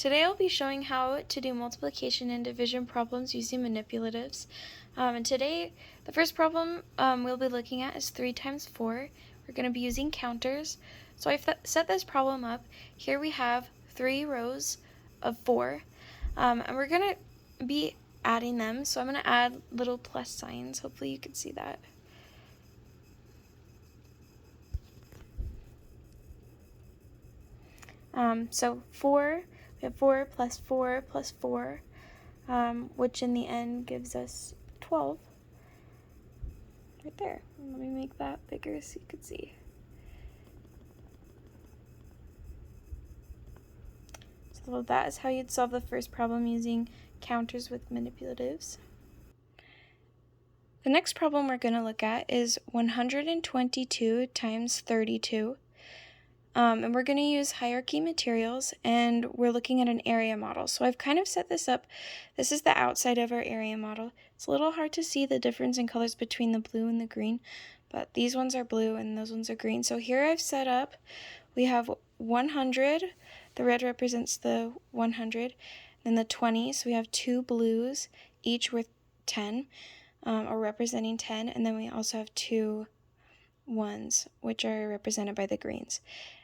Today I'll be showing how to do multiplication and division problems using manipulatives. And today, the first problem we'll be looking at is 3 times 4. We're going to be using counters. So I've set this problem up. Here we have 3 rows of 4. And we're going to be adding them. So I'm going to add little plus signs. Hopefully you can see that. So 4, we have 4 plus 4 plus 4, which in the end gives us 12. Right there. Let me make that bigger so you can see. So that is how you'd solve the first problem using counters with manipulatives. The next problem we're going to look at is 122 times 32. And we're going to use hierarchy materials, and we're looking at an area model. So I've kind of set this up. This is the outside of our area model. It's a little hard to see the difference in colors between the blue and the green, but these ones are blue and those ones are green. So here I've set up, we have 100. The red represents the 100. Then the 20, so we have 2 blues, each worth 10, or representing 10. And then we also have 2 ones, which are represented by the greens.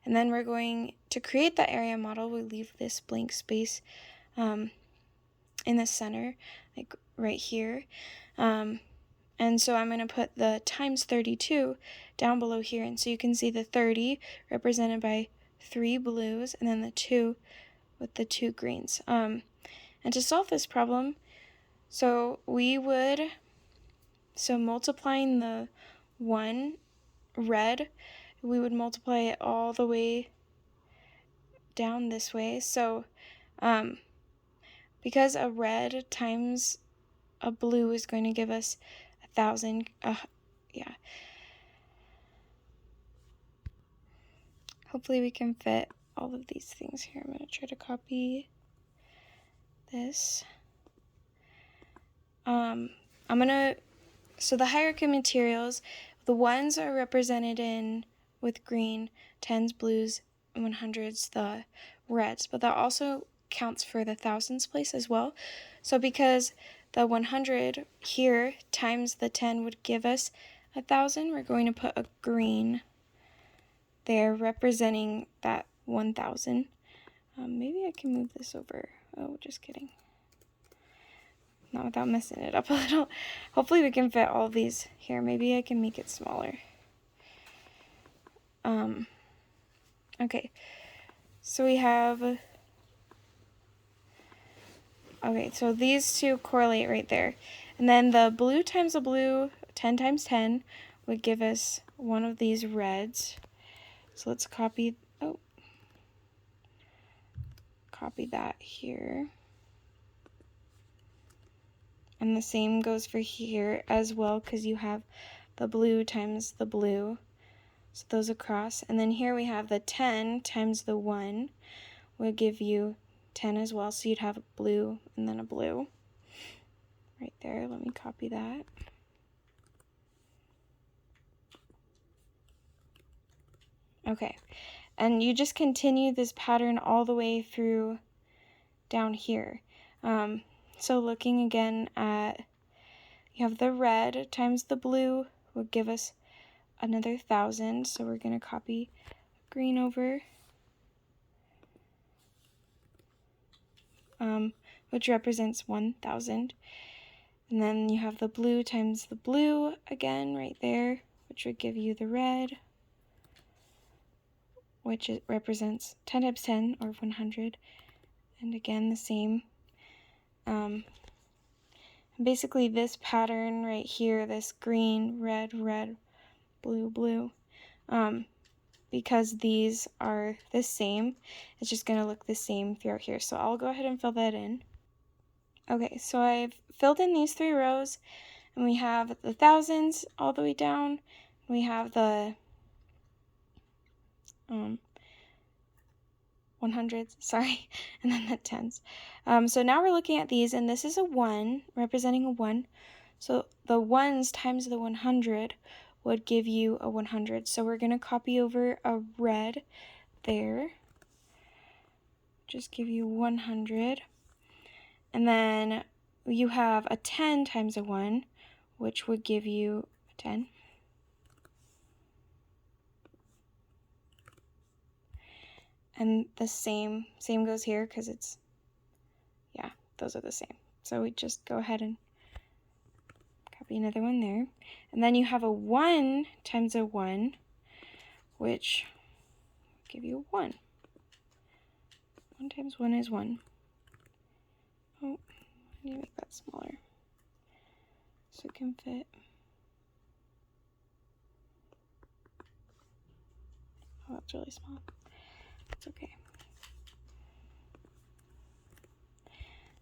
And then we're going to create the area model. We leave this blank space in the center, like right here. And so I'm going to put the times 32 down below here. And so you can see the 30 represented by 3 blues, and then the 2 with the 2 greens. And to solve this problem, so multiplying the 1 red, we would multiply it all the way down this way. So because a red times a blue is going to give us 1,000, hopefully we can fit all of these things here. I'm going to try to copy this. So the hierarchy materials, the ones are represented with green, 10s, blues, and 100s, the reds, but that also counts for the thousands place as well. So because the 100 here times the 10 would give us 1,000, we're going to put a green there representing that 1,000. Maybe I can move this over. Oh, just kidding. Not without messing it up a little. Hopefully we can fit all of these here. Maybe I can make it smaller. Okay. So we have... Okay, so these two correlate right there. And then the blue times the blue, 10 times 10, would give us one of these reds. So let's copy that here. And the same goes for here as well, because you have the blue times the blue. So those across. And then here we have the 10 times the 1 would give you 10 as well. So you'd have a blue and then a blue. Right there. Let me copy that. Okay. And you just continue this pattern all the way through down here. So looking again at, you have the red times the blue would give us another 1,000. So we're going to copy green over, which represents 1,000. And then you have the blue times the blue again right there, which would give you the red, which represents 10 times 10, or 100. And again, the same. Basically this pattern right here, this green, red, red, blue, blue, because these are the same, it's just going to look the same throughout here. So I'll go ahead and fill that in. Okay, so I've filled in these 3 rows, and we have the thousands all the way down. We have the 100s, sorry, and then the 10s. So now we're looking at these, and this is a 1, representing a 1. So the 1s times the 100 would give you a 100. So we're going to copy over a red there, just give you 100. And then you have a 10 times a 1, which would give you 10. And the same goes here because it's, yeah, those are the same. So we just go ahead and copy another one there. And then you have a 1 times a 1, which will give you 1. 1 times 1 is 1. Oh, I need to make that smaller so it can fit. Oh, that's really small. It's okay.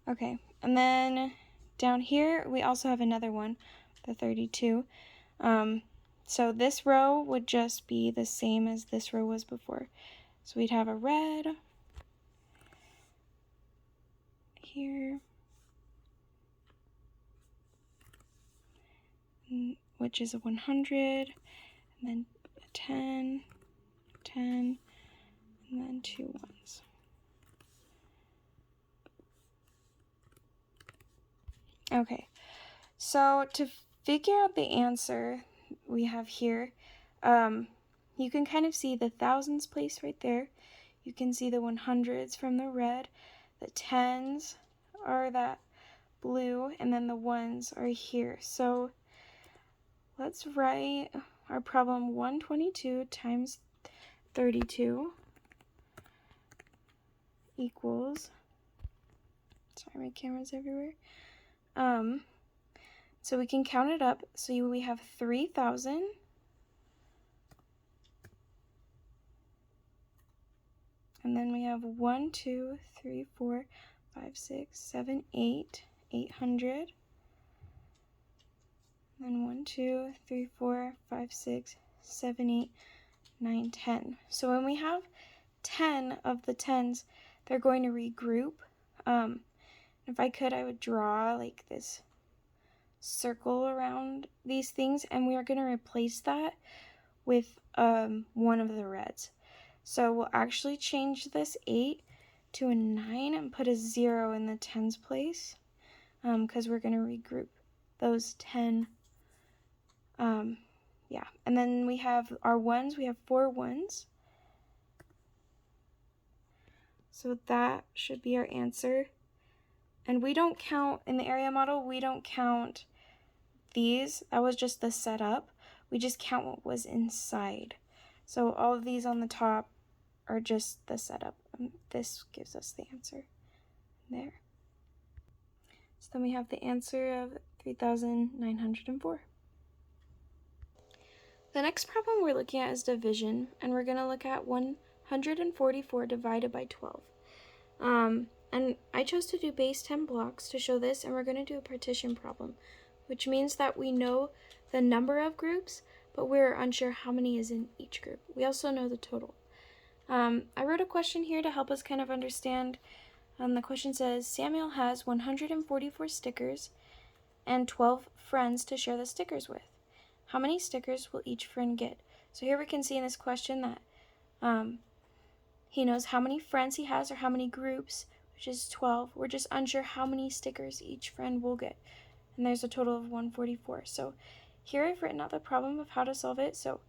Okay, and then down here we also have another one, the 32. So this row would just be the same as this row was before. So we'd have a red here, which is a 100, and then a 10, 10, and then 2 ones. Okay, so to figure out the answer we have here, you can kind of see the thousands place right there. You can see the 100s from the red, the 10s are that blue, and then the 1s are here. So let's write our problem. 122 times 32 equals, sorry, my camera's everywhere. So we can count it up. So we have 3,000. And then we have 1, 2, 3, 4, 5, 6, 7, 8, 800. And then 1, 2, 3, 4, 5, 6, 7, 8, 9, 10. So when we have 10 of the 10s, they're going to regroup. If I could, I would draw like this circle around these things, and we are going to replace that with one of the reds. So we'll actually change this 8 to a 9 and put a 0 in the 10's place, because we're going to regroup those 10. Yeah, and then we have our 1s. We have 4 1s. So that should be our answer. And we don't count, in the area model, we don't count these. That was just the setup. We just count what was inside. So all of these on the top are just the setup. And this gives us the answer there. So then we have the answer of 3,904. The next problem we're looking at is division, and we're going to look at 144 divided by 12. And I chose to do base 10 blocks to show this, and we're going to do a partition problem, which means that we know the number of groups, but we're unsure how many is in each group. We also know the total. I wrote a question here to help us kind of understand. The question says, Samuel has 144 stickers and 12 friends to share the stickers with. How many stickers will each friend get? So here we can see in this question that he knows how many friends he has, or how many groups, which is 12. We're just unsure how many stickers each friend will get. And there's a total of 144. So here I've written out the problem of how to solve it. So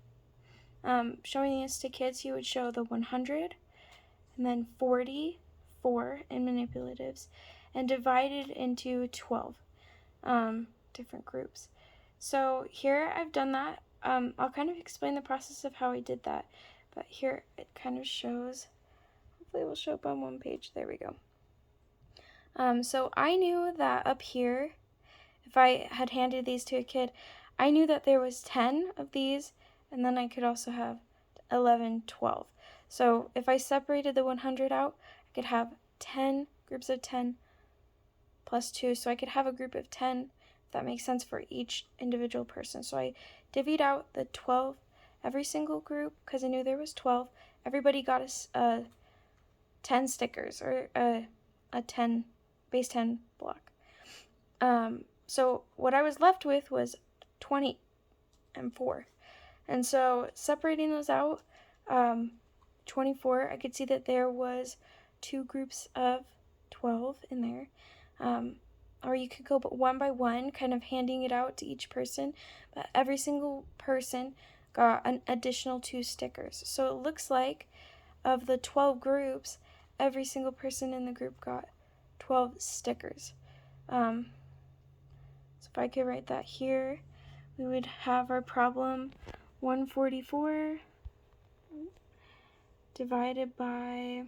showing this to kids, you would show the 100 and then 44 in manipulatives and divide it into 12 different groups. So here I've done that. I'll kind of explain the process of how I did that. But here it kind of shows, hopefully it will show up on one page. There we go. So I knew that up here, if I had handed these to a kid, I knew that there was 10 of these, and then I could also have 11, 12. So if I separated the 100 out, I could have 10 groups of 10 plus 2. So I could have a group of 10, if that makes sense, for each individual person. So I divvied out the 12, every single group, because I knew there was 12. Everybody got a 10 stickers, or a 10, base 10 block. So what I was left with was 20 and 4. And so separating those out, 24, I could see that there was two groups of 12 in there. Or you could go one by one, kind of handing it out to each person, but every single person got an additional 2 stickers. So it looks like of the 12 groups, every single person in the group got 12 stickers. So if I could write that here, we would have our problem 144 divided by,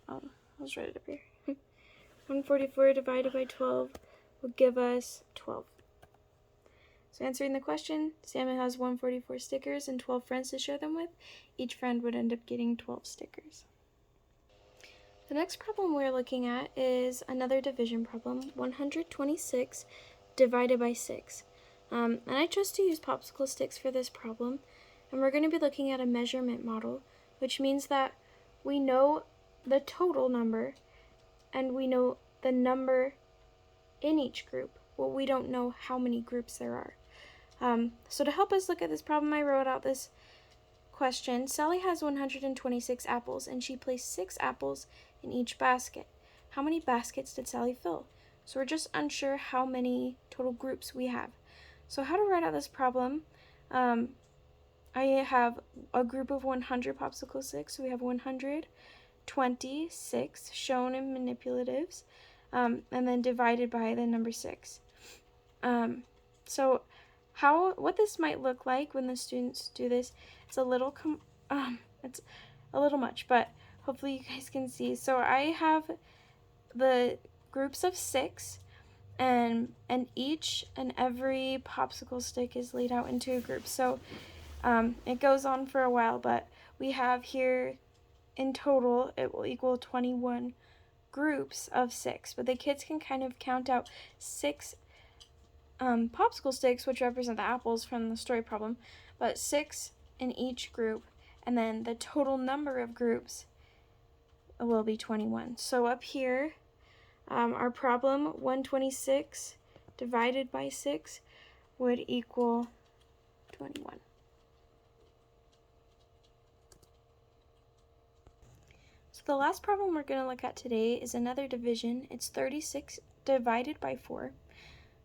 I'll just write it up here. 144 divided by 12 will give us 12. So answering the question, Samuel has 144 stickers and 12 friends to share them with. Each friend would end up getting 12 stickers. The next problem we're looking at is another division problem, 126 divided by 6. And I chose to use popsicle sticks for this problem, and we're going to be looking at a measurement model, which means that we know the total number and we know the number in each group. Well, we don't know how many groups there are. So to help us look at this problem, I wrote out this question. Sally has 126 apples, and she placed 6 apples in each basket. How many baskets did Sally fill? So we're just unsure how many total groups we have. So how to write out this problem, I have a group of 100 popsicle sticks, so we have 126 shown in manipulatives, and then divided by the number 6. So what this might look like when the students do this, it's a little much, but hopefully you guys can see. So I have the groups of 6, and each and every popsicle stick is laid out into a group. So it goes on for a while, but we have here in total it will equal 21 groups of 6, but the kids can kind of count out 6 popsicle sticks, which represent the apples from the story problem, but 6 in each group, and then the total number of groups will be 21. So up here, our problem, 126 divided by 6 would equal 21. So the last problem we're going to look at today is another division. It's 36 divided by 4.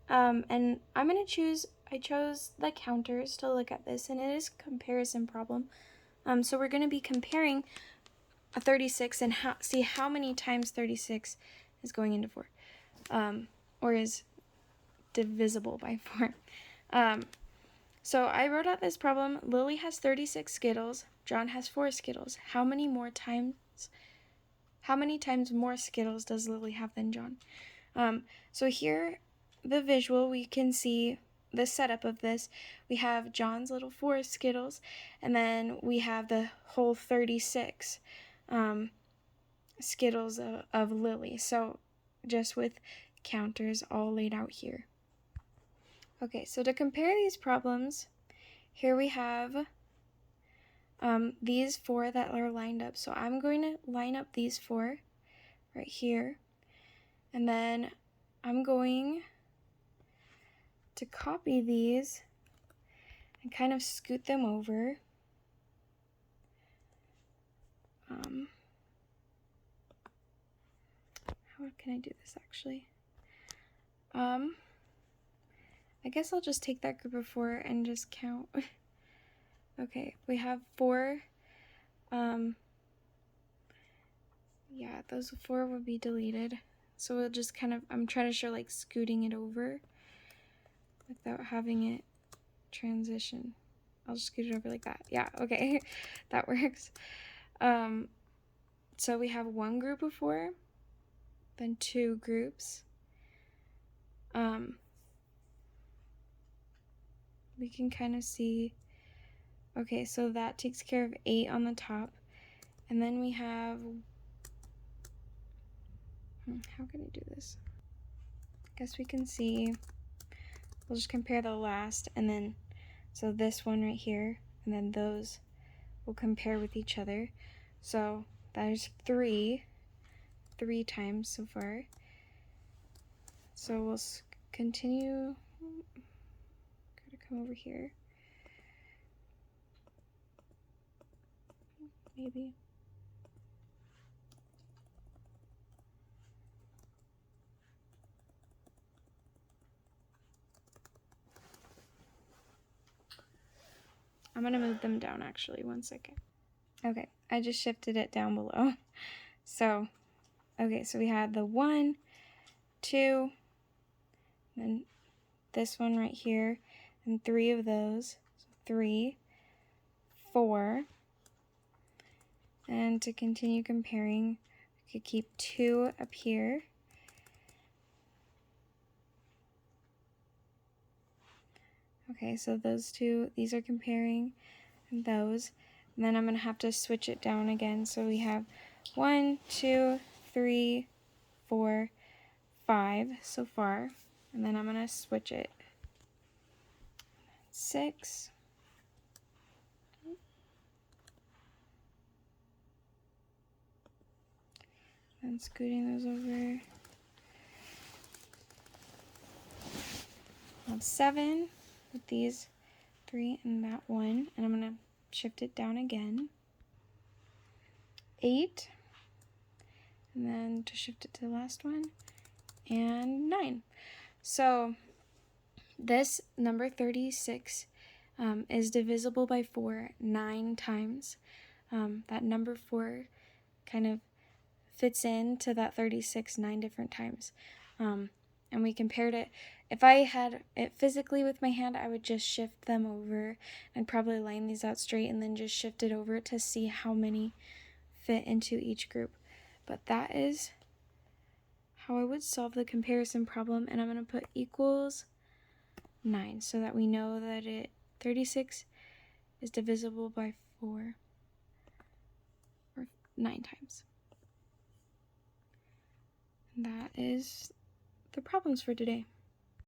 And I chose the counters to look at this, and it is a comparison problem. So we're going to be comparing a 36 and see how many times 36 is going into 4, or is divisible by 4. So I wrote out this problem. Lily has 36 Skittles. John has 4 Skittles. How many times more Skittles does Lily have than John? So here, the visual, we can see the setup of this. We have John's little 4 Skittles, and then we have the whole 36 Skittles of Lily. So just with counters all laid out here. Okay, so to compare these problems, here we have these 4 that are lined up. So I'm going to line up these 4 right here, and then I'm going to copy these and kind of scoot them over. How can I do this actually? I guess I'll just take that group of 4 and just count. Okay, we have 4. Yeah, those 4 would be deleted. So we'll just kind of, I'm trying to show like scooting it over without having it transition. I'll just scoot it over like that. Yeah, okay, that works. So we have 1 group of 4, then 2 groups. We can kind of see, okay, so that takes care of 8 on the top. And then we have, how can I do this? I guess we can see, we'll just compare the last, and then, so this one right here, and then those will compare with each other. So there's 3 times so far. So we'll continue, gotta come over here, maybe. I'm going to move them down actually, 1 second. Okay, I just shifted it down below. So, okay, so we had the 1, 2, then this one right here, and 3 of those. So 3, 4. And to continue comparing, we could keep 2 up here. Okay, so those two, these are comparing those. And then I'm going to have to switch it down again. So we have 1, 2, 3, 4, 5 so far. And then I'm going to switch it. 6. And scooting those over. I have 7 with these 3 and that 1. And I'm going to shift it down again. 8. And then to shift it to the last one. And 9. So this number 36 is divisible by 4 9 times. That number 4 kind of fits into that 36 9 different times. And we compared it. If I had it physically with my hand, I would just shift them over and probably line these out straight and then just shift it over to see how many fit into each group. But that is how I would solve the comparison problem, and I'm going to put equals 9 so that we know that 36 is divisible by 4 or 9 times. And that is the problems for today.